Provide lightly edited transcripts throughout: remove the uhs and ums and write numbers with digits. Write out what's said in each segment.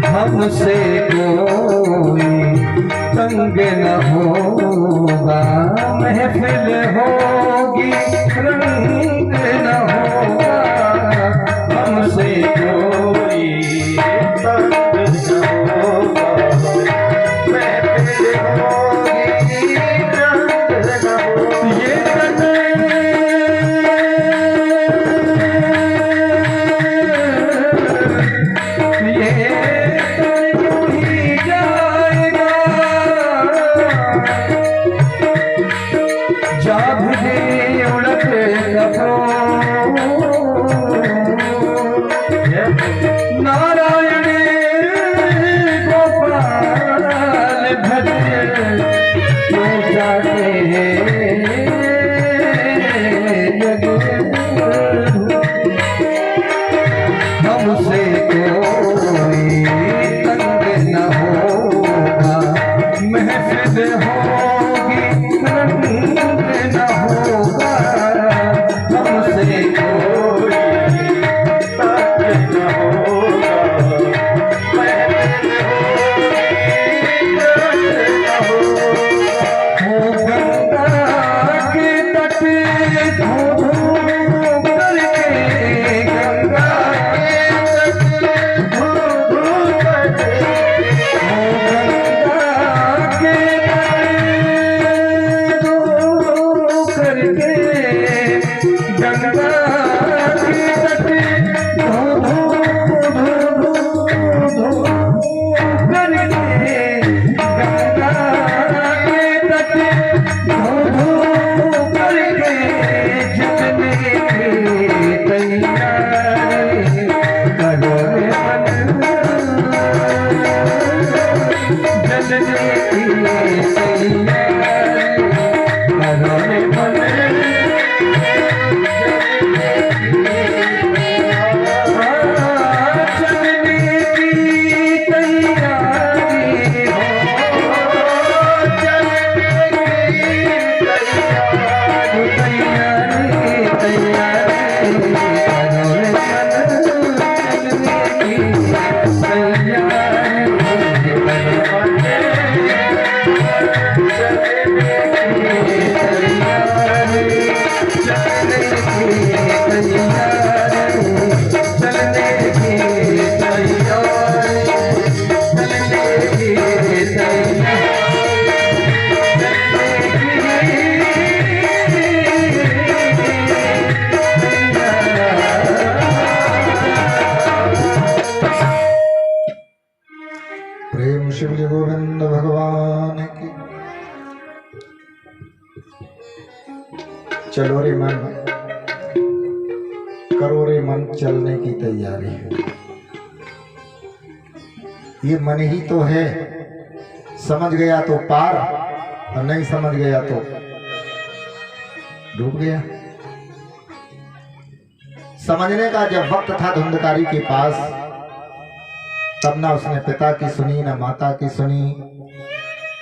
हमसे कोई तंग न होगा, महफिल होगी रंग न होगा। हमसे कोई तंग न होगा, महफिल होगी रंग न होगा। नारायण गोपाल भज क्यों जाते हमसे कोई तंग न होगा, महफिल होगी रंग न होगा। हमसे कोई तंग न होगा, महफिल होगी रंग न होगा। हो गंगा के तट धो करके, गंगा के तट धो करके, हो गंगा के तट धो करके, गंगा के तट धो करके, गंगा के तट धो चलो रे मन, करो रे मन, चलने की तैयारी। ये मन ही तो है, समझ गया तो पार और नहीं समझ गया तो डूब गया। समझने का जब वक्त था धुंधकारी के पास, तब ना उसने पिता की सुनी, ना माता की सुनी,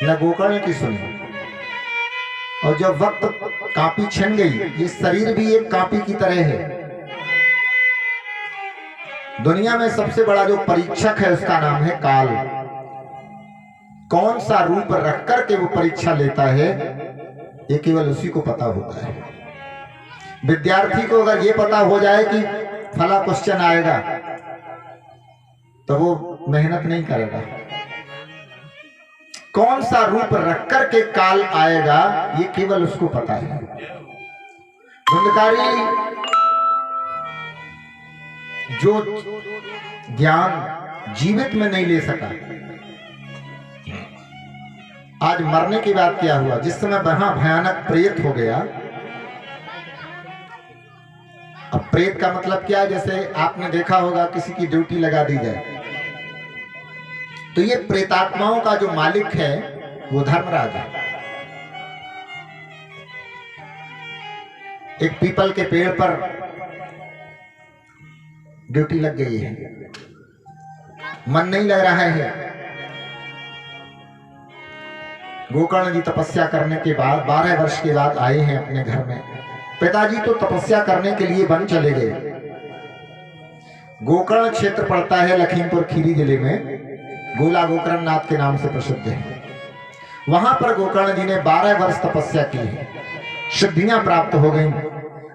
न गोकर्ण की सुनी। और जब वक्त कापी छिन गई, ये शरीर भी एक कापी की तरह है। दुनिया में सबसे बड़ा जो परीक्षक है उसका नाम है काल। कौन सा रूप रख करके वो परीक्षा लेता है ये केवल उसी को पता होता है। विद्यार्थी को अगर ये पता हो जाए कि फला क्वेश्चन आएगा तो वो मेहनत नहीं करेगा। कौन सा रूप रख करके काल आएगा ये केवल उसको पता है। धुंधकारी जो ज्ञान जीवित में नहीं ले सका, आज मरने की बात क्या हुआ, जिस समय वहां भयानक प्रेत हो गया। अब प्रेत का मतलब क्या है, जैसे आपने देखा होगा किसी की ड्यूटी लगा दी जाए तो ये प्रेतात्माओं का जो मालिक है वो धर्मराज है। एक पीपल के पेड़ पर ड्यूटी लग गई है, मन नहीं लग रहा है। गोकर्ण जी तपस्या करने के बाद 12 वर्ष के बाद आए हैं अपने घर में। पिताजी तो तपस्या करने के लिए वन चले गए। गोकर्ण क्षेत्र पड़ता है लखीमपुर खीरी जिले में, गोला गोकर्ण नाथ के नाम से प्रसिद्ध है। वहां पर गोकर्ण जी ने 12 वर्ष तपस्या की है, सिद्धियां प्राप्त हो गई।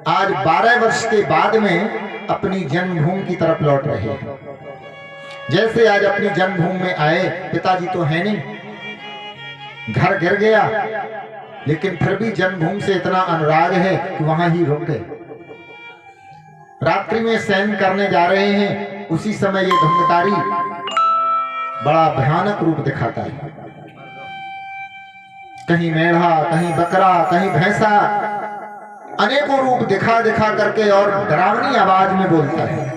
आज 12 वर्ष के बाद में अपनी जन्मभूमि की तरफ लौट रहे हैं। जैसे आज अपनी जन्मभूमि में आए, पिताजी तो है नहीं, घर गिर गया, लेकिन फिर भी जन्मभूमि से इतना अनुराग है कि वहां ही रुक गए। रात्रि में शयन करने जा रहे हैं, उसी समय ये धुंधकारी बड़ा भयानक रूप दिखाता है। कहीं मेढ़ा, कहीं बकरा, कहीं भैंसा, अनेकों रूप दिखा दिखा करके और डरावनी आवाज में बोलता है।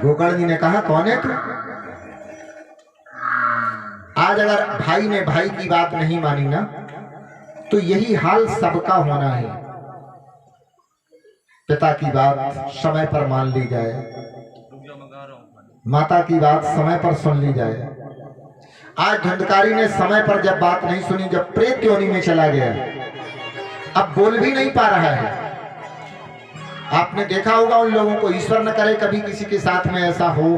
गोकर्ण जी ने कहा, कौन है तू? आज अगर भाई ने भाई की बात नहीं मानी ना तो यही हाल सबका होना है। पिता की बात समय पर मान ली जाए, माता की बात समय पर सुन ली जाए। आज धुंधकारी ने समय पर जब बात नहीं सुनी, जब प्रेत योनि में चला गया, अब बोल भी नहीं पा रहा है। आपने देखा होगा उन लोगों को, ईश्वर न करे कभी किसी के साथ में ऐसा हो,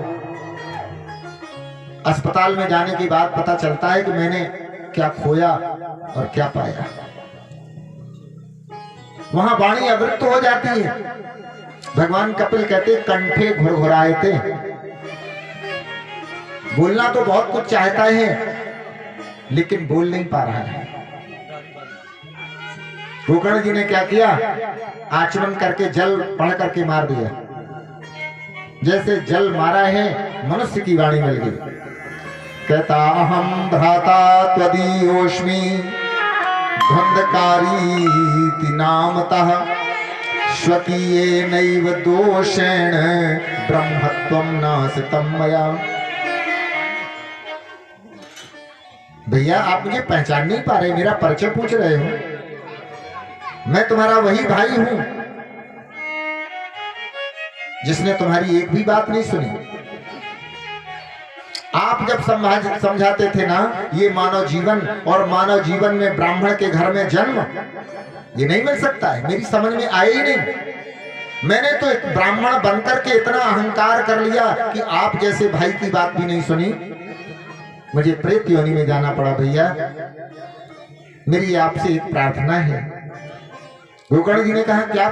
अस्पताल में जाने के बाद पता चलता है कि मैंने क्या खोया और क्या पाया। वहां वाणी अवृत हो जाती है। भगवान कपिल कहते कंठे घुरघुराए थे। बोलना तो बहुत कुछ चाहता है लेकिन बोल नहीं पा रहा है। गोकर्ण जी ने क्या किया, आचमन करके जल पढ़ करके मार दिया। जैसे जल मारा है, मनुष्य की वाणी मिल गई। कहता अहम भ्राता त्वदीयोस्मि धुंधकारी नामतः स्वकीये नैव दोषेण ब्रह्मत्वं नासितं मया। भैया आप मुझे पहचान नहीं पा रहे, मेरा परिचय पूछ रहे हो। मैं तुम्हारा वही भाई हूं जिसने तुम्हारी एक भी बात नहीं सुनी। आप जब समझाते थे ना, ये मानव जीवन और मानव जीवन में ब्राह्मण के घर में जन्म ये नहीं मिल सकता है, मेरी समझ में आए ही नहीं। मैंने तो एक ब्राह्मण बनकर के इतना अहंकार कर लिया कि आप जैसे भाई की बात भी नहीं सुनी, मुझे प्रेत योनि में जाना पड़ा। भैया मेरी आपसे एक प्रार्थना है। गोकर्ण जी ने कहा, क्या?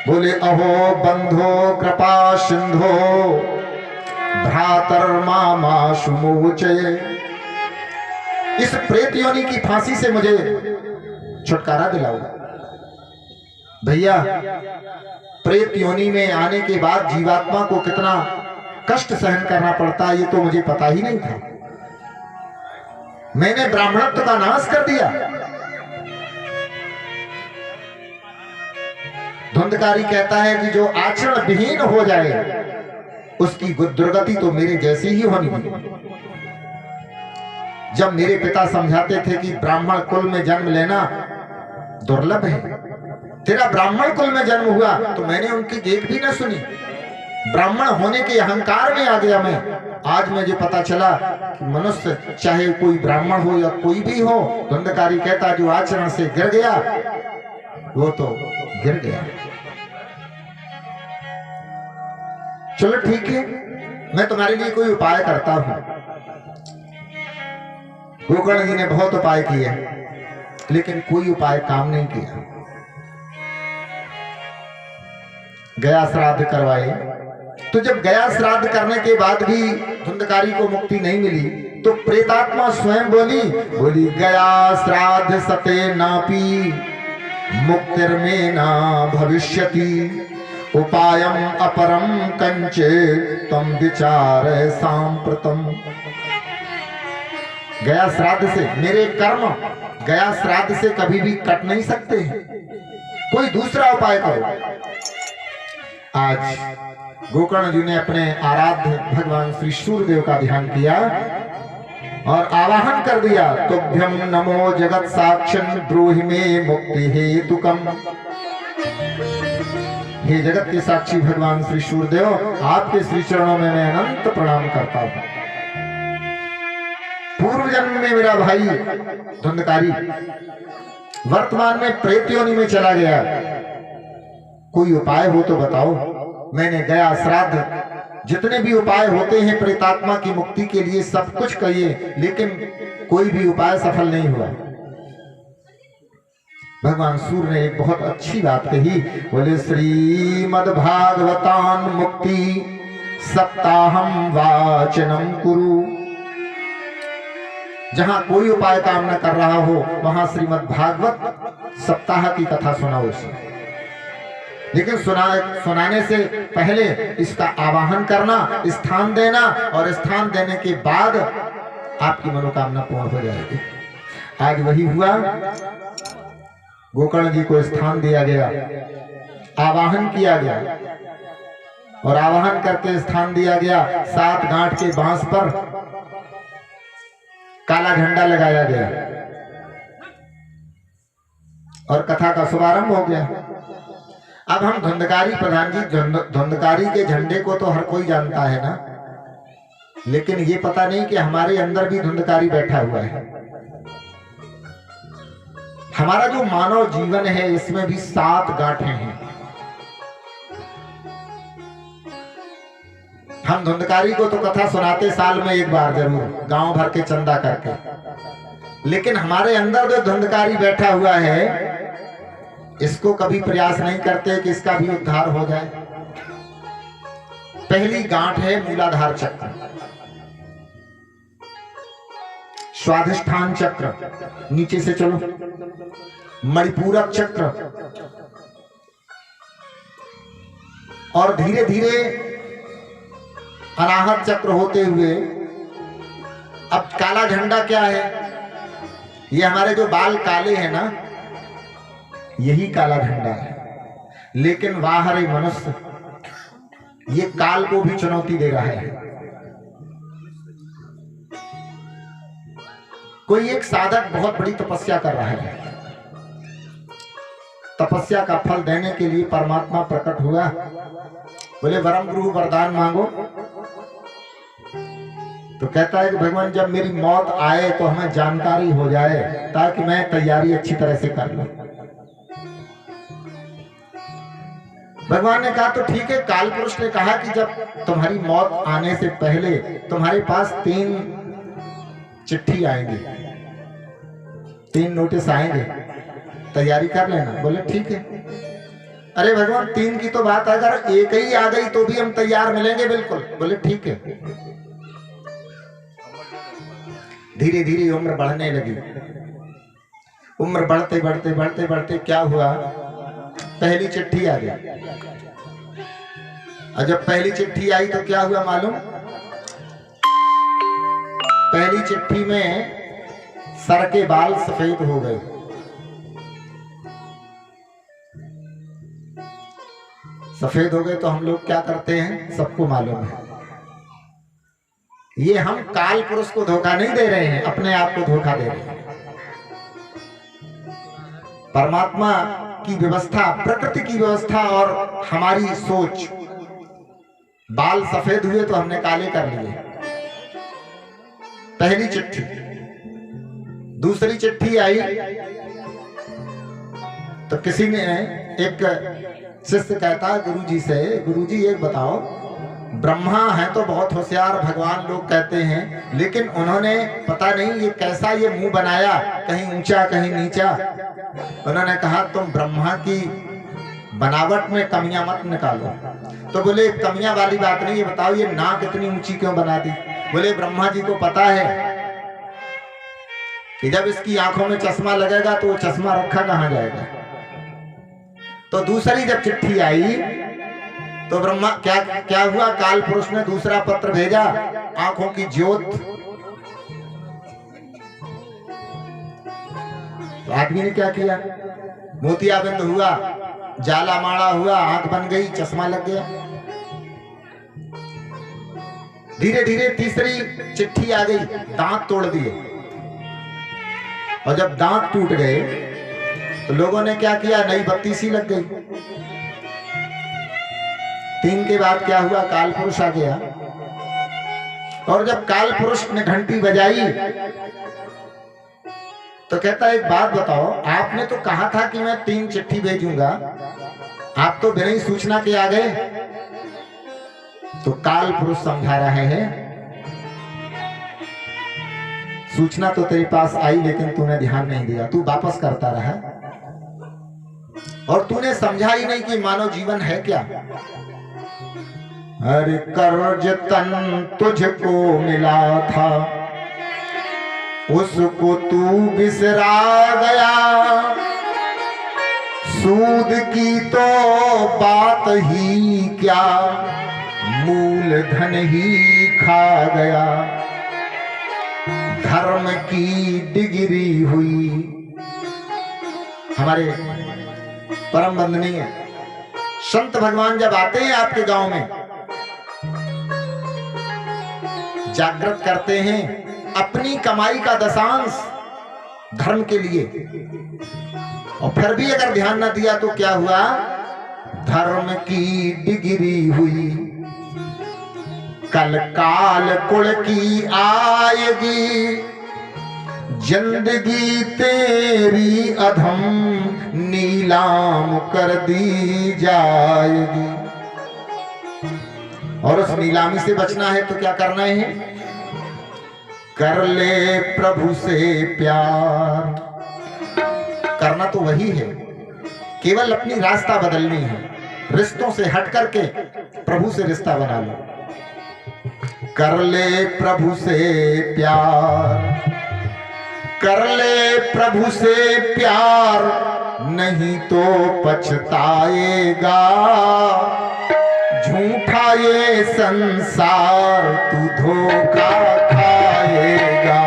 बोले अहो बंधो कृपा सिंधो भ्रातर्माशु मोचये। इस प्रेत योनि की फांसी से मुझे छुटकारा दिलाओ। भैया प्रेत योनि में आने के बाद जीवात्मा को कितना कष्ट सहन करना पड़ता है ये तो मुझे पता ही नहीं था। मैंने ब्राह्मणत्व का नाश कर दिया। धुंधकारी कहता है कि जो आचरण विहीन हो जाए उसकी दुर्गति तो मेरे जैसी ही होनी थी। जब मेरे पिता समझाते थे कि ब्राह्मण कुल में जन्म लेना दुर्लभ है, तेरा ब्राह्मण कुल में जन्म हुआ, तो मैंने उनकी एक भी न सुनी। ब्राह्मण होने के अहंकार में आ गया मैं। आज मुझे पता चला कि मनुष्य चाहे कोई ब्राह्मण हो या कोई भी हो, धुंधकारी कहता जो आचरण से गिर गया वो तो गिर गया। चलो ठीक है, मैं तुम्हारे लिए कोई उपाय करता हूं। गोकर्ण जी ने बहुत उपाय किए लेकिन कोई उपाय काम नहीं किया। गया श्राद्ध करवाए, तो जब गया श्राद्ध करने के बाद भी धुंधकारी को मुक्ति नहीं मिली, तो प्रेतात्मा स्वयं बोली गया श्राद्ध सते नापी मुक्तिर्मे ना भविष्यति उपायम अपरम कंचे तम विचार सांप्रतम। गया श्राद्ध से मेरे कर्म गया श्राद्ध से कभी भी कट नहीं सकते हैं, कोई दूसरा उपाय करो। आज गोकर्ण जी ने अपने आराध्य भगवान श्री सूर्यदेव का ध्यान किया और आवाहन कर दिया, तुभ्यम नमो जगत साक्षन ब्रूहि में मुक्ति हेतुकम। हे जगत के साक्षी भगवान श्री सूर्यदेव, आपके श्री चरणों में मैं अनंत प्रणाम करता हूं। पूर्व जन्म में मेरा भाई धुंधकारी वर्तमान में प्रेत योनि में चला गया, कोई उपाय हो तो बताओ। मैंने गया श्राद्ध जितने भी उपाय होते हैं प्रेतात्मा की मुक्ति के लिए सब कुछ कहिए, लेकिन कोई भी उपाय सफल नहीं हुआ। भगवान सूर्य ने एक बहुत अच्छी बात कही, बोले श्रीमद् भागवतान मुक्ति सप्ताहम वाचनम कुरु। जहां कोई उपाय काम न कर रहा हो वहां श्रीमद् भागवत सप्ताह की कथा सुनाओ उसे। लेकिन सुनाने से पहले इसका आवाहन करना, स्थान देना, और स्थान देने के बाद आपकी मनोकामना पूर्ण हो जाएगी। आज वही हुआ, गोकर्ण जी को स्थान दिया गया, आवाहन किया गया और आवाहन करके स्थान दिया गया। 7 गांठ के बांस पर काला झंडा लगाया गया और कथा का शुभारंभ हो गया। अब हम धुंधकारी प्रधान जी, धुंधकारी के झंडे को तो हर कोई जानता है ना, लेकिन ये पता नहीं कि हमारे अंदर भी धुंधकारी बैठा हुआ है। हमारा जो मानव जीवन है इसमें भी 7 गांठें हैं। हम धुंधकारी को तो कथा सुनाते साल में एक बार जरूर, गांव भर के चंदा करके, लेकिन हमारे अंदर जो धुंधकारी बैठा हुआ है इसको कभी प्रयास नहीं करते कि इसका भी उद्धार हो जाए। पहली गांठ है मूलाधार चक्र, स्वाधिष्ठान चक्र, नीचे से चलो, मणिपूरक चक्र, और धीरे धीरे अनाहत चक्र होते हुए अब काला झंडा क्या है? ये हमारे जो बाल काले हैं ना, यही काला झंडा है। लेकिन बाहर एक मनुष्य ये काल को भी चुनौती दे रहा है। कोई एक साधक बहुत बड़ी तपस्या कर रहा है, तपस्या का फल देने के लिए परमात्मा प्रकट हुआ, बोले वरम गुरु वरदान मांगो। तो कहता है कि भगवान जब मेरी मौत आए तो हमें जानकारी हो जाए ताकि मैं तैयारी अच्छी तरह से कर लूं। भगवान ने कहा तो ठीक है। काल पुरुष ने कहा कि जब तुम्हारी मौत आने से पहले तुम्हारे पास 3 चिट्ठी आएंगी, 3 नोटिस आएंगे, तैयारी कर लेना। बोले ठीक है। अरे भगवान 3 की तो बात, अगर एक ही आ गई तो भी हम तैयार मिलेंगे बिल्कुल। बोले ठीक है। धीरे धीरे उम्र बढ़ने लगी। उम्र बढ़ते बढ़ते बढ़ते बढ़ते क्या हुआ, पहली चिट्ठी आ गई। और जब पहली चिट्ठी आई तो क्या हुआ मालूम? पहली चिट्ठी में सर के बाल सफेद हो गए। सफेद हो गए तो हम लोग क्या करते हैं, सबको मालूम है। ये हम काल पुरुष को धोखा नहीं दे रहे हैं, अपने आप को धोखा दे रहे हैं। परमात्मा की व्यवस्था, प्रकृति की व्यवस्था और हमारी सोच, बाल सफेद हुए तो हमने काले कर लिए। पहली चिट्ठी। दूसरी चिट्ठी आई तो किसी ने, एक शिष्य कहता है गुरुजी से, गुरुजी एक बताओ, ब्रह्मा है तो बहुत होशियार भगवान लोग कहते हैं, लेकिन उन्होंने पता नहीं ये कैसा ये मुंह बनाया, कहीं ऊंचा कहीं नीचा। उन्होंने कहा तुम ब्रह्मा की बनावट में कमियां मत निकालो। तो बोले कमियां वाली बात नहीं, ये बताओ ये नाक इतनी ऊंची क्यों बना दी। बोले ब्रह्मा जी को पता है कि जब इसकी आंखों में चश्मा लगेगा तो वो चश्मा रखा कहां जाएगा। तो दूसरी जब चिट्ठी आई तो ब्रह्मा क्या हुआ, काल पुरुष ने दूसरा पत्र भेजा, आंखों की ज्योत। तो आदमी ने क्या किया, मोतियाबिंद हुआ, जाला माड़ा हुआ, आंख बन गई, चश्मा लग गया। धीरे धीरे तीसरी चिट्ठी आ गई, दांत तोड़ दिए। और जब दांत टूट गए तो लोगों ने क्या किया, नई बत्ती सी लग गई। 3 के बाद क्या हुआ, काल पुरुष आ गया। और जब काल पुरुष ने घंटी बजाई तो कहता एक बात बताओ, आपने तो कहा था कि मैं 3 चिट्ठी भेजूंगा, आप तो बिना ही सूचना के आ गए। तो काल पुरुष समझा रहे हैं, सूचना तो तेरे पास आई लेकिन तूने ध्यान नहीं दिया, तू वापस करता रहा और तूने समझा ही नहीं कि मानव जीवन है क्या। अरे कर्ज तन तुझको मिला था, उसको तू बिसरा गया, सूद की तो बात ही क्या, मूल धन ही खा गया। धर्म की डिग्री हुई। हमारे परम वंदनीय संत भगवान जब आते हैं आपके गांव में, जागृत करते हैं अपनी कमाई का दशांश धर्म के लिए, और फिर भी अगर ध्यान न दिया तो क्या हुआ, धर्म की डिग्री हुई। कल काल कुल की आएगी, जिंदगी तेरी अधम नीलाम कर दी जाएगी। और उस नीलामी से बचना है तो क्या करना है, कर ले प्रभु से प्यार। करना तो वही है, केवल अपनी रास्ता बदलनी है, रिश्तों से हट करके प्रभु से रिश्ता बना लो। कर ले प्रभु से प्यार, कर ले प्रभु से प्यार, नहीं तो पछताएगा। झूठा ये संसार तू धोखा खाएगा,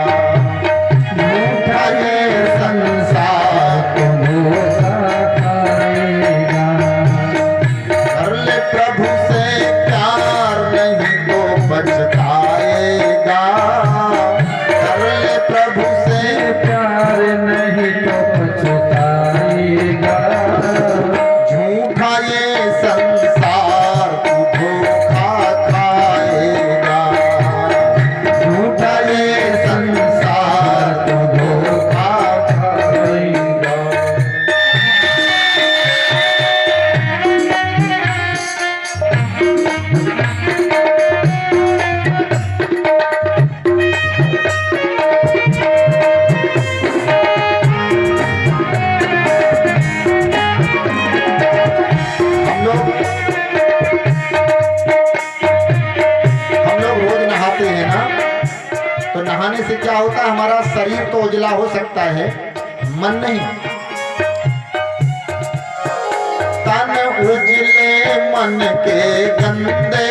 झूठा ये संसार तू धोखा खाएगा। कर ले प्रभु से प्यार, नहीं तो पछताएगा। कर ले प्रभु से प्यार, नहीं तो पछताएगा। झूठा ये संसार तू धोखा खाएगा, झूठा ये संसार तू धोखा खाएगा। हम लोग रोज नहाते हैं ना, तो नहाने से क्या होता है, हमारा शरीर तो उजला हो सकता है, मन नहीं। तन उजले मन के गंदे,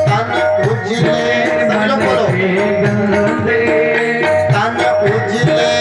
तन उजले, सब लोग बोलो, तन उजले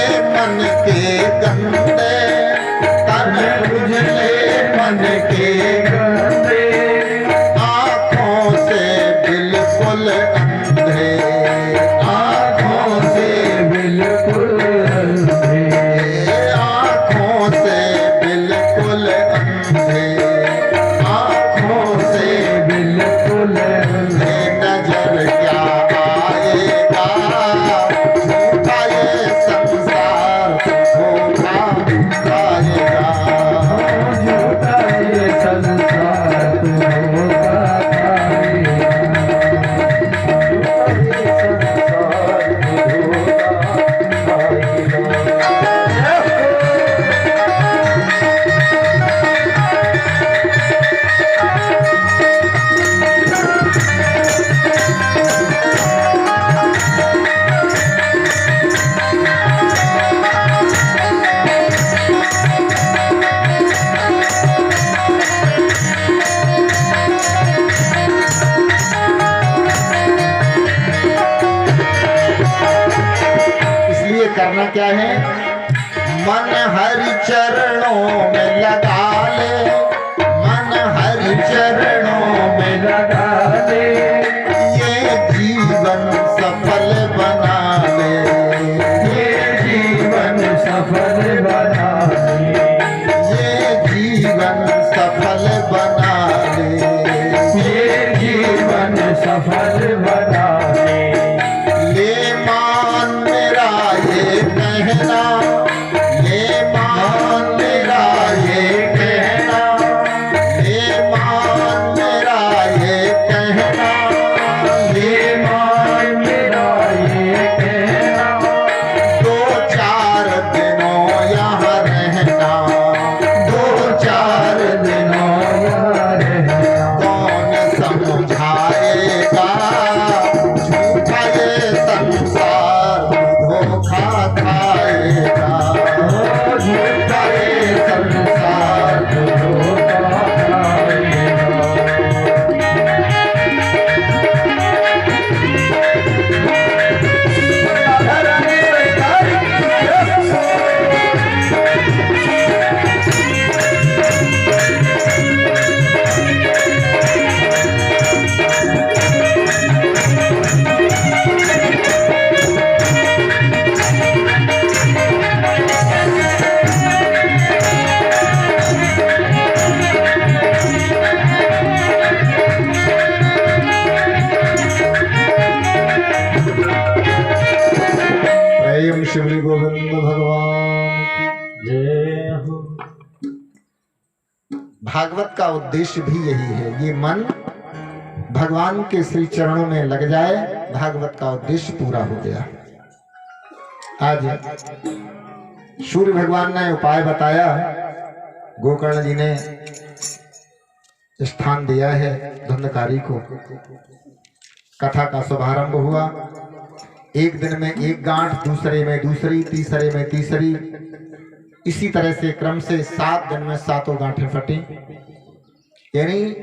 क्या है? मन हरि चरणों में लगा ले, मन हरि चरणों में लगा दे, ये जीवन सफल बना ले, ये जीवन सफल बना दे, ये जीवन सफल बना ले, ये जीवन सफल बना दे। ले मान मेरा ये कहना, ले मान मेरा ये कहना, ले मान मेरा ये कहना, ये मान मेरा ये कहना, दो चार दिनों यहाँ रहना, दो चार दिनों यहाँ रहना। कौन समझाएगा झूठा ये संसार धोखा खाएगा, झूठा ये संसार धोखा खाएगा। प्रेम श्री गोविंद भगवान की जय हो। भागवत का उद्देश्य भी यही है, ये मन भगवान के श्री चरणों में लग जाए, भागवत का उद्देश्य पूरा हो गया। आज सूर्य भगवान ने उपाय बताया, गोकर्ण जी ने स्थान दिया है धुंधकारी को, कथा का शुभारंभ हुआ। एक दिन में एक गांठ, दूसरे में दूसरी, तीसरे में तीसरी, इसी तरह से क्रम से 7 दिन में 7 गांठें फटी। यानी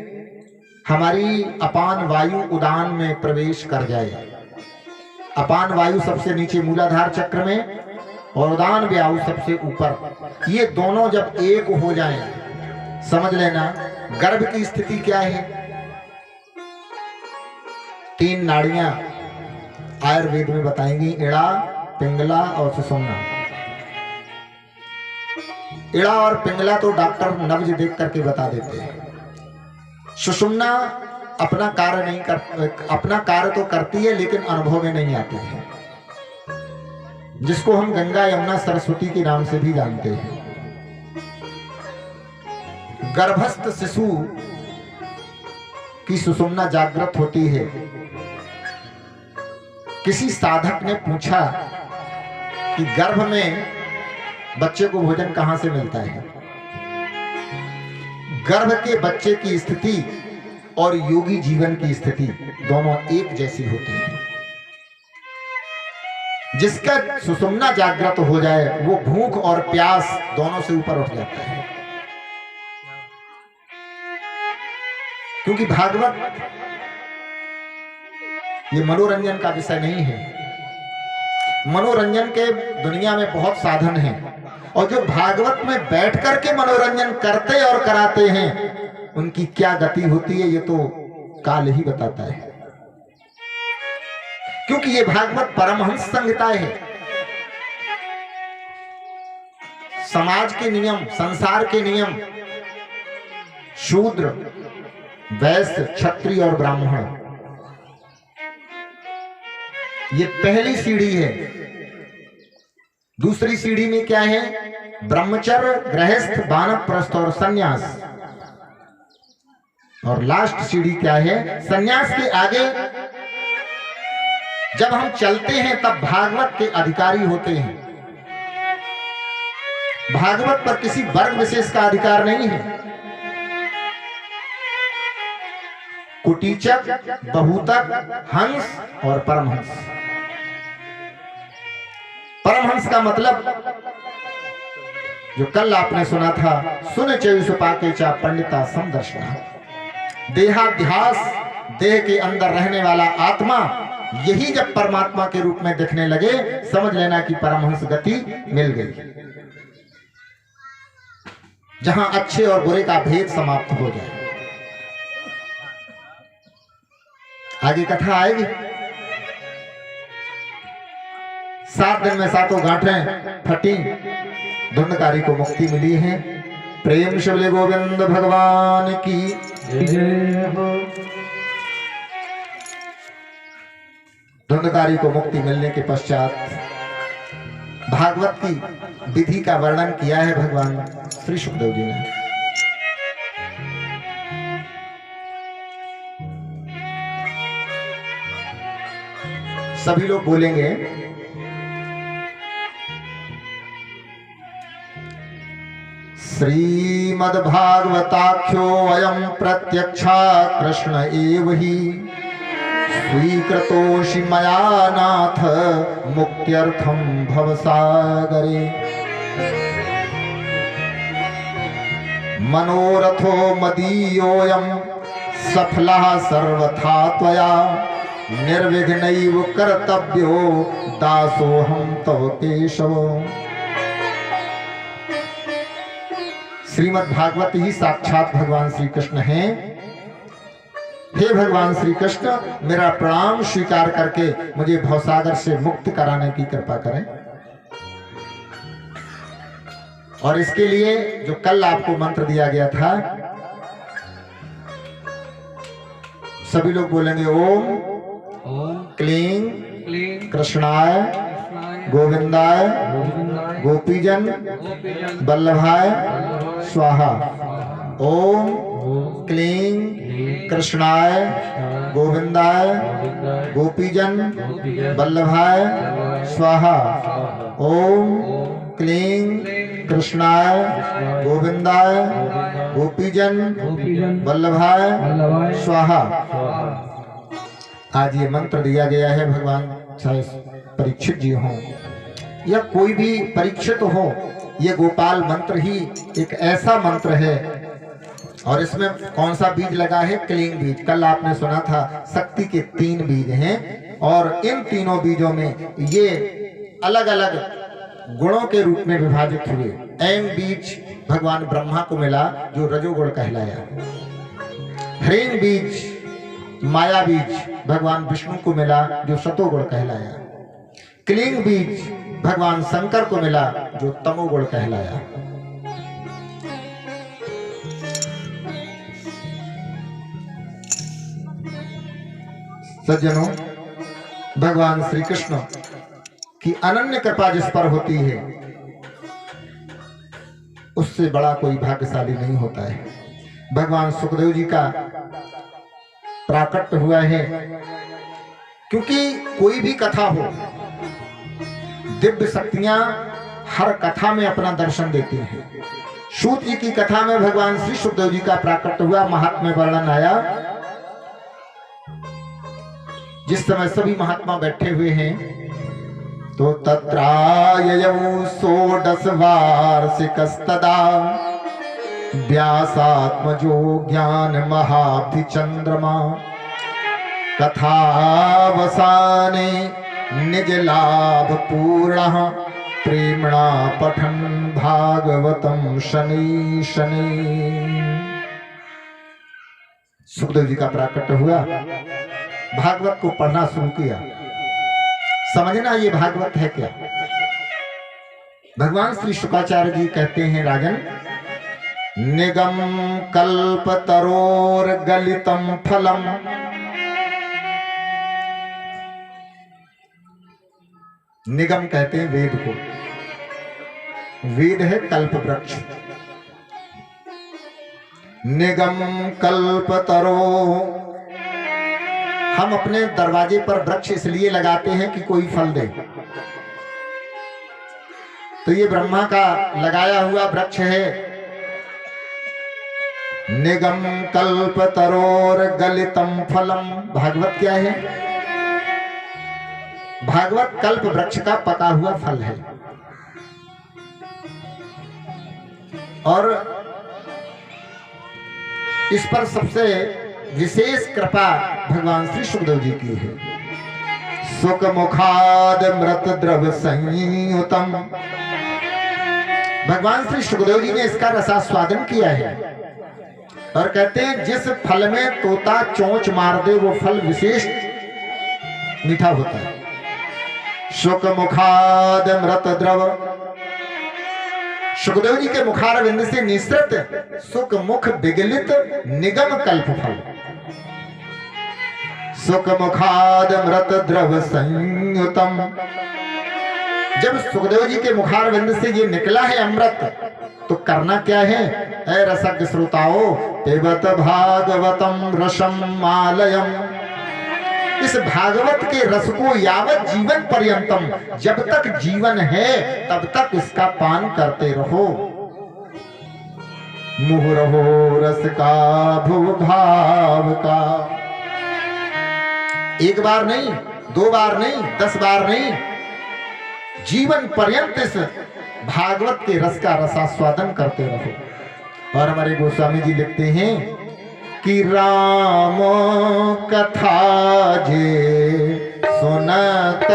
हमारी अपान वायु उदान में प्रवेश कर जाए। अपान वायु सबसे नीचे मूलाधार चक्र में और उदान वायु सबसे ऊपर। ये दोनों जब एक हो जाएं, समझ लेना गर्भ की स्थिति क्या है। 3 नाड़ियां आयुर्वेद में बताएंगी, इड़ा, पिंगला और सुषुम्ना। इड़ा और पिंगला तो डॉक्टर नब्ज देख करके बता देते हैं। सुषुम्ना अपना कार्य नहीं कर, अपना कार्य तो करती है लेकिन अनुभव में नहीं आती है, जिसको हम गंगा, यमुना, सरस्वती के नाम से भी जानते हैं। गर्भस्थ शिशु की सुषुम्ना जागृत होती है। किसी साधक ने पूछा कि गर्भ में बच्चे को भोजन कहां से मिलता है। गर्भ के बच्चे की स्थिति और योगी जीवन की स्थिति दोनों एक जैसी होती है। जिसका सुषुम्ना जागृत हो जाए वो भूख और प्यास दोनों से ऊपर उठ जाता है। क्योंकि भागवत ये मनोरंजन का विषय नहीं है। मनोरंजन के दुनिया में बहुत साधन हैं, और जो भागवत में बैठ करके मनोरंजन करते और कराते हैं उनकी क्या गति होती है ये तो काल ही बताता है। क्योंकि ये भागवत परमहंस संहिताएं है। समाज के नियम, संसार के नियम, शूद्र, वैश्य, क्षत्रिय और ब्राह्मण, ये पहली सीढ़ी है। दूसरी सीढ़ी में क्या है? ब्रह्मचर्य, गृहस्थ, वानप्रस्थ और सन्यास। और लास्ट सीढ़ी क्या है? सन्यास के आगे जब हम चलते हैं तब भागवत के अधिकारी होते हैं। भागवत पर किसी वर्ग विशेष का अधिकार नहीं है। कुटीचक, बहुतक, हंस और परमहंस। परमहंस का मतलब जो कल आपने सुना था, सुन चयुष पाके चा पंडिता समदर्शना। देहाध्यास, देह के अंदर रहने वाला आत्मा यही जब परमात्मा के रूप में दिखने लगे, समझ लेना कि परमहंस गति मिल गई, जहां अच्छे और बुरे का भेद समाप्त हो जाए। आगे कथा आएगी। 7 दिन में 7 गांठें फटी, धुंधकारी को मुक्ति मिली है। प्रेम शिवले गोविंद भगवान की जय हो। धुंधकारी को मुक्ति मिलने के पश्चात भागवत की विधि का वर्णन किया है भगवान श्री सुखदेव जी ने। सभी लोग बोलेंगे श्रीमद्भागवताख्यो अयं प्रत्यक्षा कृष्ण एव हि स्वीकृतोषि मया नाथ मुक्त्यर्थं भवसागरे। मनोरथो मदीयोऽयं सफलः सर्वथा त्वया निर्विघ्नैव कर्तव्यो दासोऽहं तव केशव। श्रीमद् भागवत ही साक्षात भगवान श्री कृष्ण हैं। हे भगवान श्री कृष्ण, मेरा प्रणाम स्वीकार करके मुझे भवसागर से मुक्त कराने की कृपा करें। और इसके लिए जो कल आपको मंत्र दिया गया था, सभी लोग बोलेंगे ओम क्लीं कृष्णाय गोविंदाय गोपीजन वल्लभाय स्वाहा। ओम क्लीं कृष्णाय गोविंदाय गोपीजन वल्लभाय स्वाहा। ओम क्लीं कृष्णाय गोविंदाय गोपीजन वल्लभाय स्वाहा। आज ये मंत्र दिया गया है भगवान चाहे परीक्षित जी हों या कोई भी परीक्षित हो, ये गोपाल मंत्र ही एक ऐसा मंत्र है। और इसमें कौन सा बीज लगा है? क्लीं बीज। कल आपने सुना था शक्ति के 3 बीज हैं और इन तीनों बीजों में ये अलग अलग गुणों के रूप में विभाजित हुए। ऐं बीज भगवान ब्रह्मा को मिला जो रजोगुण कहलाया। ह्रीं बीज माया बीज भगवान विष्णु को मिला जो सतोगुण कहलाया। क्लीं बीज भगवान शंकर को मिला जो तमोगुण कहलाया। सज्जनों, भगवान श्री कृष्ण की अनन्य कृपा जिस पर होती है उससे बड़ा कोई भाग्यशाली नहीं होता है। भगवान सुखदेव जी का प्राकट्य हुआ है, क्योंकि कोई भी कथा हो, दिव्य शक्तियां हर कथा में अपना दर्शन देती हैं। सूत जी की कथा में भगवान श्री सुखदेव जी का प्राकट्य हुआ, महात्म्य वर्णन आया। जिस समय सभी महात्मा बैठे हुए हैं तो तत्राययौ षोडश वार्षिकस्तदा व्यासात्मजो ज्ञान महाब्धि चंद्रमा कथावसाने निज लाभ पूर्ण प्रेमणा पठन भागवतम शनि शनि। सुखदेव जी का प्राकट्य हुआ, भागवत को पढ़ना शुरू किया। समझना ये भागवत है क्या? भगवान श्री शुकाचार्य जी कहते हैं, राजन, निगम कल्प तरोर गलितम फलम। निगम कहते हैं वेद को। वेद है कल्प वृक्ष। निगम कल्प तरो, हम अपने दरवाजे पर वृक्ष इसलिए लगाते हैं कि कोई फल दे। तो ये ब्रह्मा का लगाया हुआ वृक्ष है। निगम कल्प तरोर गलितम फलम। भागवत क्या है? भागवत कल्प वृक्ष का पका हुआ फल है। और इस पर सबसे विशेष कृपा भगवान श्री सुखदेव जी की है। सुख मुखाद मृत द्रव संयुतम। भगवान श्री सुखदेव जी ने इसका रसास्वादन किया है और कहते हैं जिस फल में तोता चोंच मार दे वो फल विशेष मीठा होता है। सुख मुखाद मृत द्रव, सुखदेव जी के मुखार बिंद से निसृत सुख मुख विगलित निगम कल्प फल। सुख मुखाद मृत द्रव संयुतम। जब सुखदेव जी के मुखार बिंद से ये निकला है अमृत, तो करना क्या है? ऐ रसज्ञ श्रोताओ, पिबत भागवतम रसम मालयम। इस भागवत के रस को यावत जीवन पर्यंतम, जब तक जीवन है तब तक इसका पान करते रहो। मुहुरहो रस का भूभाव का। एक बार नहीं, 2 बार नहीं, 10 बार नहीं, जीवन पर्यंत इस भागवत के रस का रसास्वादन करते रहो। और हमारे गोस्वामी जी लिखते हैं कि राम कथा जे सुनत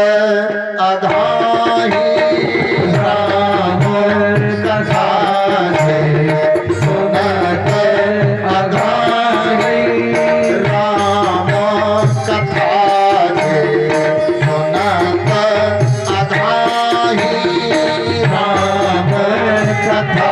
अघाही, राम कथा जे सुनत अघाही, राम कथा जे सुनत अघाही, राम कथा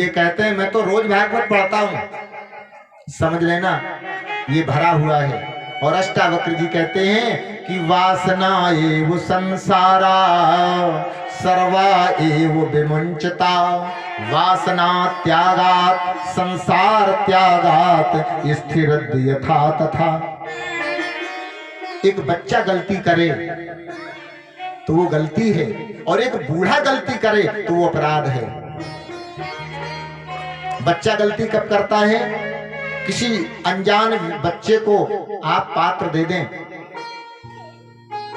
कहते हैं मैं तो रोज भागवत पढ़ता हूं, समझ लेना ये भरा हुआ है। और अष्टावक्र जी कहते हैं कि वासना एव संसारा सर्वा एव विमुंचता, वासना त्यागात संसार त्यागात स्थिर यथा तथा। एक बच्चा गलती करे तो वो गलती है, और एक बूढ़ा गलती करे तो वो अपराध है। बच्चा गलती कब करता है? किसी अनजान बच्चे को आप पात्र दे दें,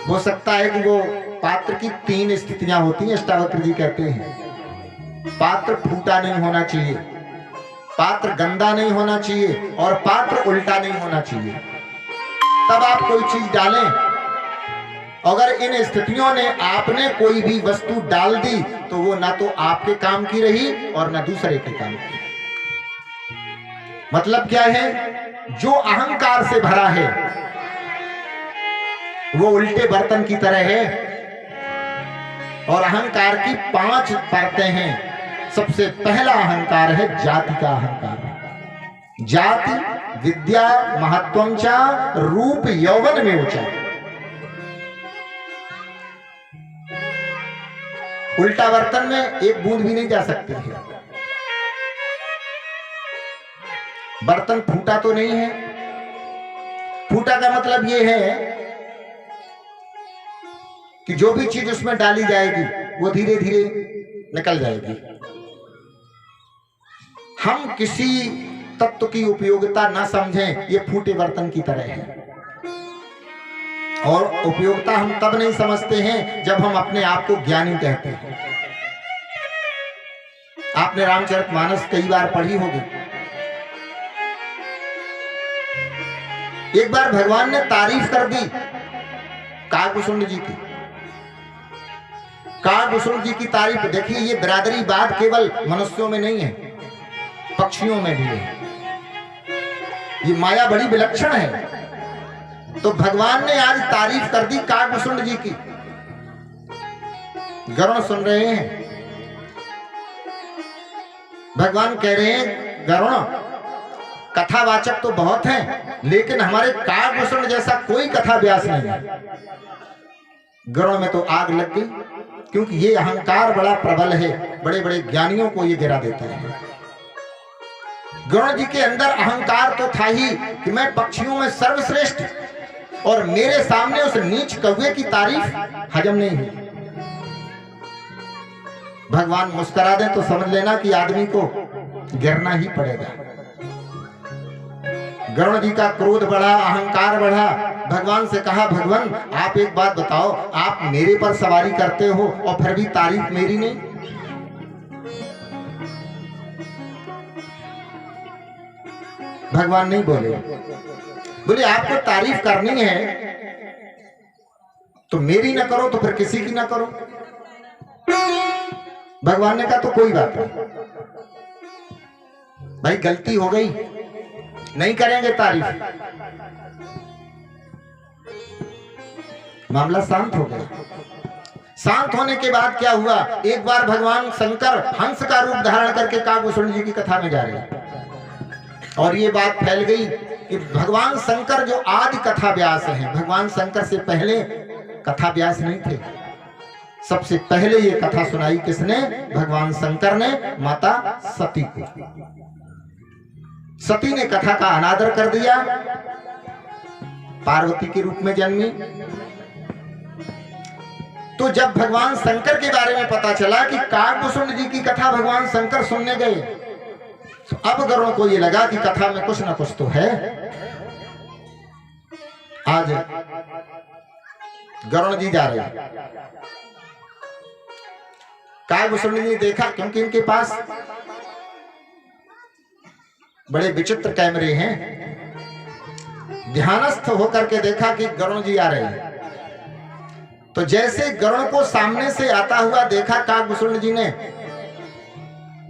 हो सकता है कि वो पात्र की 3 स्थितियां होती हैं। अष्टावक्र जी कहते हैं पात्र फूटा नहीं होना चाहिए, पात्र गंदा नहीं होना चाहिए, और पात्र उल्टा नहीं होना चाहिए। तब आप कोई चीज डालें। अगर इन स्थितियों ने आपने कोई भी वस्तु डाल दी तो वो ना तो आपके काम की रही और ना दूसरे के काम की। मतलब क्या है? जो अहंकार से भरा है वो उल्टे बर्तन की तरह है। और अहंकार की 5 परतें हैं। सबसे पहला अहंकार है जाति का अहंकार। जाति विद्या महत्वम च रूप यौवन में ऊंचा। उल्टा बर्तन में एक बूंद भी नहीं जा सकती है। बर्तन फूटा तो नहीं है। फूटा का मतलब यह है कि जो भी चीज उसमें डाली जाएगी वो धीरे धीरे निकल जाएगी। हम किसी तत्व की उपयोगिता ना समझें, ये फूटे बर्तन की तरह है। और उपयोगिता हम तब नहीं समझते हैं जब हम अपने आप को ज्ञानी कहते हैं। आपने रामचरितमानस कई बार पढ़ी होगी। एक बार भगवान ने तारीफ कर दी काकभूषण जी की। काकभूषण जी की तारीफ देखिए, ये बिरादरी बात केवल मनुष्यों में नहीं है, पक्षियों में भी है। ये माया बड़ी विलक्षण है। तो भगवान ने आज तारीफ कर दी काकभूषण जी की। गरुण सुन रहे हैं। भगवान कह रहे हैं गरुण कथावाचक तो बहुत हैं, लेकिन हमारे काकभूषण जैसा कोई कथा व्यास नहीं है। गरुण में तो आग लग गई, क्योंकि ये अहंकार बड़ा प्रबल है। बड़े बड़े ज्ञानियों को ये गिरा देता है। गरुड़ जी के अंदर अहंकार तो था ही कि मैं पक्षियों में सर्वश्रेष्ठ, और मेरे सामने उस नीच कौवे की तारीफ हजम नहीं हुई। भगवान मुस्कुरा दे तो समझ लेना कि आदमी को गिरना ही पड़ेगा। गरुड़ जी का क्रोध बढ़ा, अहंकार बढ़ा। भगवान से कहा, भगवान आप एक बात बताओ, आप मेरे पर सवारी करते हो और फिर भी तारीफ मेरी नहीं। भगवान नहीं बोले, बोले आपको तारीफ करनी है तो मेरी ना करो तो फिर किसी की ना करो। भगवान ने कहा तो कोई बात नहीं भाई, गलती हो गई, नहीं करेंगे तारीफ। मामला शांत हो गया। शांत होने के बाद क्या हुआ, एक बार भगवान शंकर हंस का रूप धारण करके काकभूषण जी की कथा में जा रहे हैं, और ये बात फैल गई कि भगवान शंकर जो आदि कथा व्यास हैं, भगवान शंकर से पहले कथा व्यास नहीं थे। सबसे पहले ये कथा सुनाई किसने? भगवान शंकर ने माता सती को। सती ने कथा का अनादर कर दिया, पार्वती के रूप में जन्मी। तो जब भगवान शंकर के बारे में पता चला कि काकभूषण जी की कथा भगवान शंकर सुनने गए, तो अब गरुड़ को ये लगा कि कथा में कुछ ना कुछ तो है। आज गरुड़ जी जा रहे हैं, काकभूषण जी ने देखा, क्योंकि इनके पास बड़े विचित्र कैमरे हैं, ध्यानस्थ होकर के देखा कि गरुड़ जी आ रहे हैं। तो जैसे गरुड़ को सामने से आता हुआ देखा काकभूषण जी ने,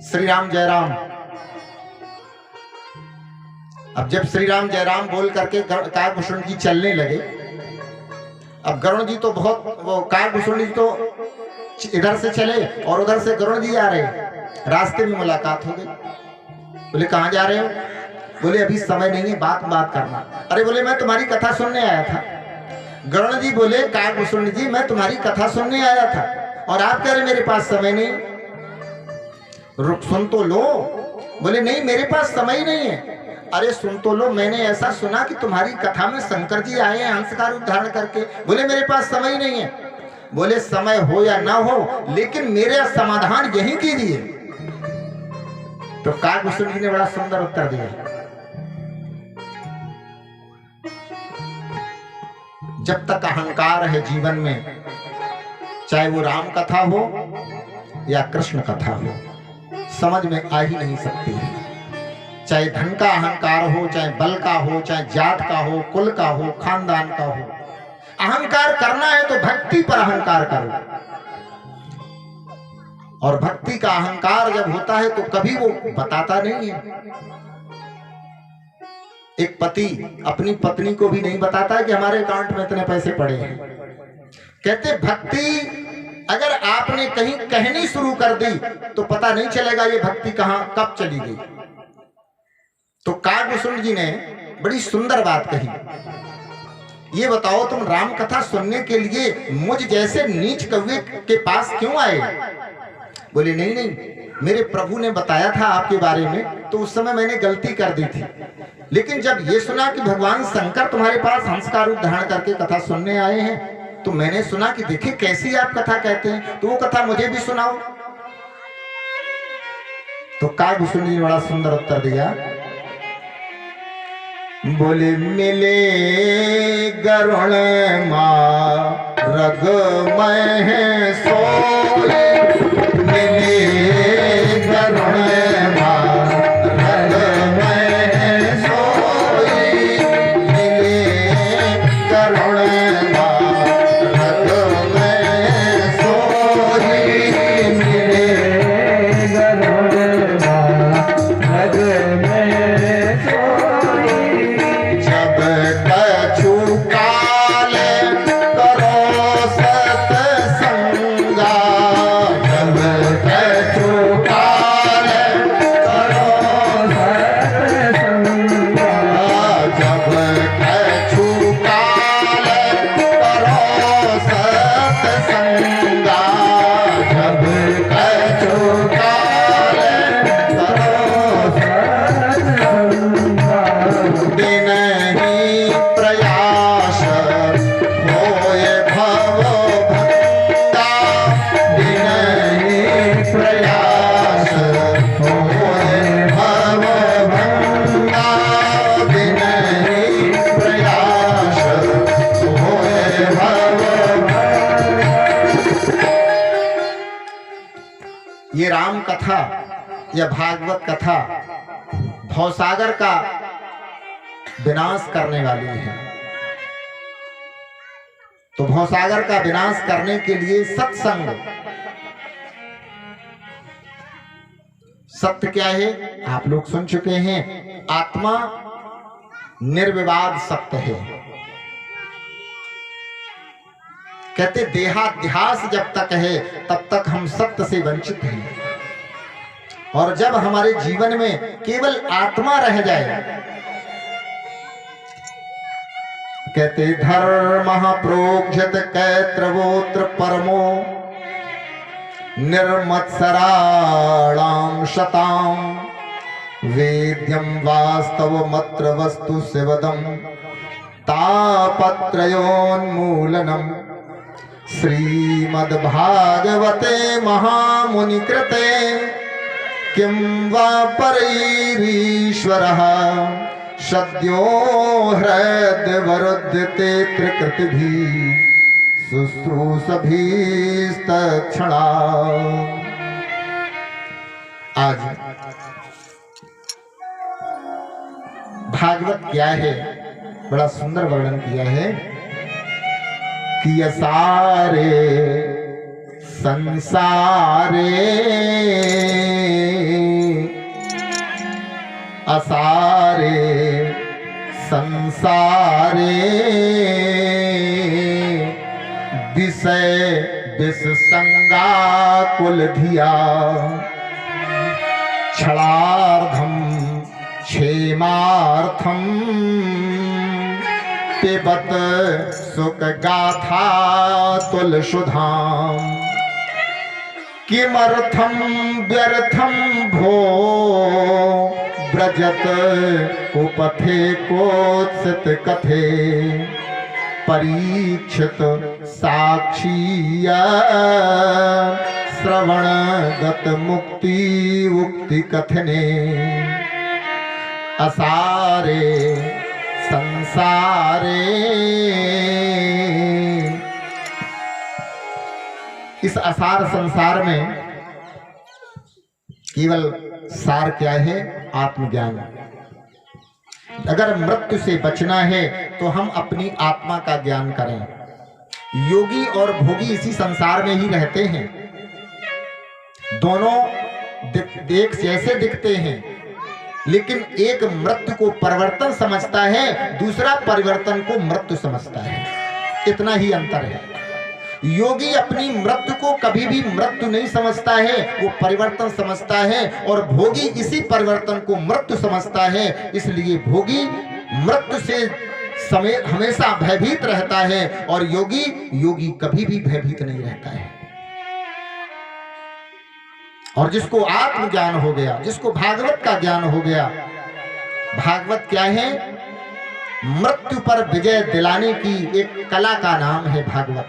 श्री राम जय राम। अब जब श्री राम जय राम बोल करके काकभूषण जी चलने लगे, अब गरुड़ जी तो बहुत, वो काकभूषण जी तो इधर से चले और उधर से गरुड़ जी आ रहे। रास्ते में मुलाकात हो गई। बोले कहाँ जा रहे हो? बोले अभी समय नहीं है, बात करना। अरे बोले मैं तुम्हारी कथा सुनने आया था। गरुड़ जी बोले काकभूषण जी मैं तुम्हारी कथा सुनने आया था, और आप कह रहे मेरे पास समय नहीं। रुक, सुन तो लो। बोले नहीं मेरे पास समय ही नहीं है। अरे सुन तो लो, मैंने ऐसा सुना कि तुम्हारी कथा में शंकर जी आए हैं हंस का रूप धारण करके। बोले मेरे पास समय ही नहीं है। बोले समय हो या ना हो, लेकिन मेरा समाधान यही कीजिए। तो काकभूषण जी ने बड़ा सुंदर उत्तर दिया, जब तक अहंकार है जीवन में, चाहे वो राम कथा हो या कृष्ण कथा हो, समझ में आ ही नहीं सकती है। चाहे धन का अहंकार हो, चाहे बल का हो, चाहे जात का हो, कुल का हो, खानदान का हो, अहंकार करना है तो भक्ति पर अहंकार करो। और भक्ति का अहंकार जब होता है तो कभी वो बताता नहीं है। एक पति अपनी पत्नी को भी नहीं बताता है कि हमारे अकाउंट में इतने पैसे पड़े हैं। कहते भक्ति अगर आपने कहीं कहनी शुरू कर दी तो पता नहीं चलेगा ये भक्ति कहां कब चली गई। तो काकभूषण जी ने बड़ी सुंदर बात कही, ये बताओ तुम राम कथा सुनने के लिए मुझ जैसे नीच कौवे के पास क्यों आए? बोले नहीं नहीं, मेरे प्रभु ने बताया था आपके बारे में, तो उस समय मैंने गलती कर दी थी। लेकिन जब ये सुना कि भगवान शंकर तुम्हारे पास हंस का रूप धारण करके कथा सुनने आए हैं, तो मैंने सुना कि देखिए कैसी आप कथा कहते हैं, तो वो कथा मुझे भी सुनाओ। तो काकभूषण जी ने बड़ा सुंदर उत्तर दिया। बोले मिले गरुण मार्ग में सोए, मिले गरुण मार्ग में सोए, मिले गरुण मार्ग में सोए, मिले गरुड़ मार्ग में सोई। जब कछु काल करो सत्संगा, जब राम कथा या भागवत कथा भवसागर का विनाश करने वाली है। तो भवसागर का विनाश करने के लिए सत्संग, सत्य क्या है आप लोग सुन चुके हैं, आत्मा निर्विवाद सत्य है। कहते देहाध्यास जब तक है तब तक हम सत्य से वंचित हैं, और जब हमारे जीवन में केवल आत्मा रह जाए, कहते धर्मः प्रोक्षत कैत्रवोत्र परमो निर्मत्सराणां शतां वेद्यं वास्तवमत्र वस्तु शिवदं तापत्रयोन्मूलनम् श्रीमद्भागवते महामुनिकृते किं वा परैरीश्वरः सद्यो हृद्वरुध्यते त्रिकृतिभिः शुश्रूषभिस्तत्क्षणा। आज भागवत क्या है, बड़ा सुंदर वर्णन किया है कि सारे संसारे असारे संसारे विषय विसंगा कुल धिया क्षणार्धम क्षेमार्थम पिबत सुख गाथा तुल सुधाम किमर्थम व्यर्थम भो ब्रजत कुपथे कोत्सित कथे परीक्षित साक्षीय श्रवण गत मुक्ति उक्ति कथने असारे संसारे। इस असार संसार में केवल सार क्या है, आत्मज्ञान। अगर मृत्यु से बचना है तो हम अपनी आत्मा का ज्ञान करें। योगी और भोगी इसी संसार में ही रहते हैं, दोनों एक जैसे दिखते हैं, लेकिन एक मृत्यु को परिवर्तन समझता है, दूसरा परिवर्तन को मृत्यु समझता है। इतना ही अंतर है। योगी अपनी मृत्यु को कभी भी मृत्यु नहीं समझता है, वो परिवर्तन समझता है, और भोगी इसी परिवर्तन को मृत्यु समझता है। इसलिए भोगी मृत्यु से समय हमेशा भयभीत रहता है, और योगी कभी भी भयभीत नहीं रहता है। और जिसको आत्मज्ञान हो गया, जिसको भागवत का ज्ञान हो गया, भागवत क्या है, मृत्यु पर विजय दिलाने की एक कला का नाम है भागवत।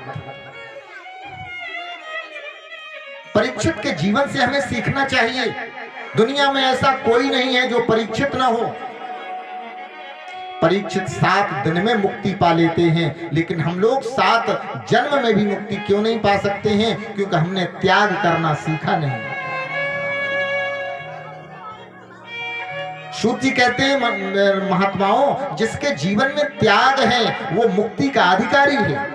परीक्षित के जीवन से हमें सीखना चाहिए। दुनिया में ऐसा कोई नहीं है जो परीक्षित ना हो। परीक्षित 7 दिन में मुक्ति पा लेते हैं, लेकिन हम लोग 7 जन्म में भी मुक्ति क्यों नहीं पा सकते हैं? क्योंकि हमने त्याग करना सीखा नहीं। सूत जी कहते हैं महात्माओं, जिसके जीवन में त्याग है वो मुक्ति का अधिकारी है।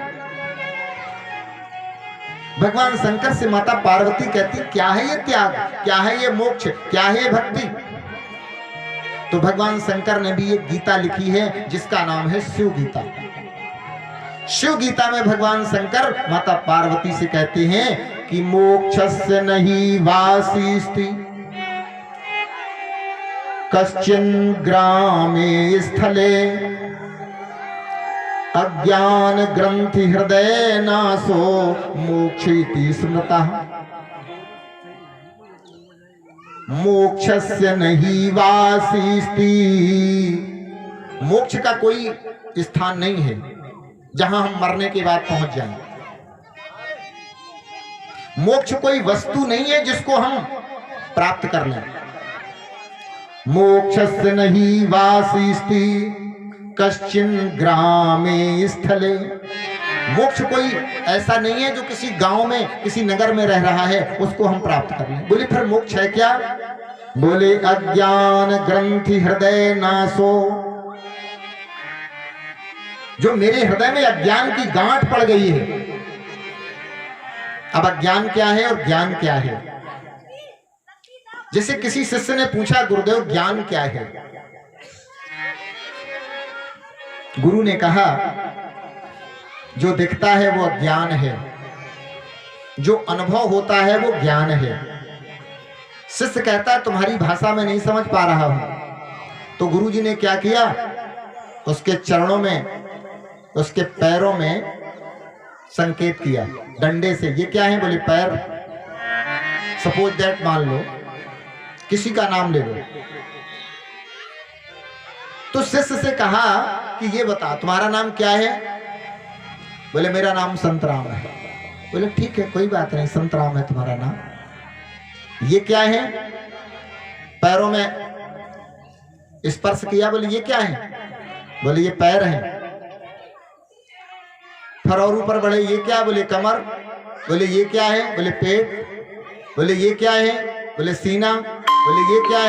भगवान शंकर से माता पार्वती कहती, क्या है ये त्याग, क्या है ये मोक्ष, क्या है ये भक्ति? तो भगवान शंकर ने भी एक गीता लिखी है जिसका नाम है शिव गीता। शिव गीता में भगवान शंकर माता पार्वती से कहते हैं कि मोक्षस्य नहीं वासिस्ति कश्चिन ग्रामे स्थले अज्ञान ग्रंथि हृदय नासो मोक्षिति स्मृतः मोक्षस्य नहीं वासिस्ति। मोक्ष का कोई स्थान नहीं है जहां हम मरने के बाद पहुंच जाएं। मोक्ष कोई वस्तु नहीं है जिसको हम प्राप्त कर लें। मोक्षस्य नहीं वासिस्ति कश्चिन ग्रामे स्थले मोक्ष कोई ऐसा नहीं है जो किसी गांव में किसी नगर में रह रहा है उसको हम प्राप्त कर लें। बोले फिर मोक्ष है क्या? बोले अज्ञान ग्रंथि हृदय नासो, जो मेरे हृदय में अज्ञान की गांठ पड़ गई है। अब अज्ञान क्या है और ज्ञान क्या है? जैसे किसी शिष्य ने पूछा, गुरुदेव ज्ञान क्या है? गुरु ने कहा, जो दिखता है वो ज्ञान है, जो अनुभव होता है वो ज्ञान है। शिष्य कहता है तुम्हारी भाषा में नहीं समझ पा रहा हूं। तो गुरु जी ने क्या किया, उसके चरणों में, उसके पैरों में संकेत किया डंडे से। ये क्या है? बोले पैर। सपोज दैट, मान लो किसी का नाम ले लो। तो शिष्य से कहा कि ये बता तुम्हारा नाम क्या है? बोले मेरा नाम संतराम है। बोले ठीक है, कोई बात नहीं, संतराम है तुम्हारा नाम। ये क्या है? पैरों में स्पर्श किया। बोले ये क्या है? बोले ये पैर है। फिर और ऊपर बढ़े, ये क्या? बोले कमर। बोले ये क्या है? बोले पेट। बोले ये क्या है? बोले सीना। बोले ये क्या है?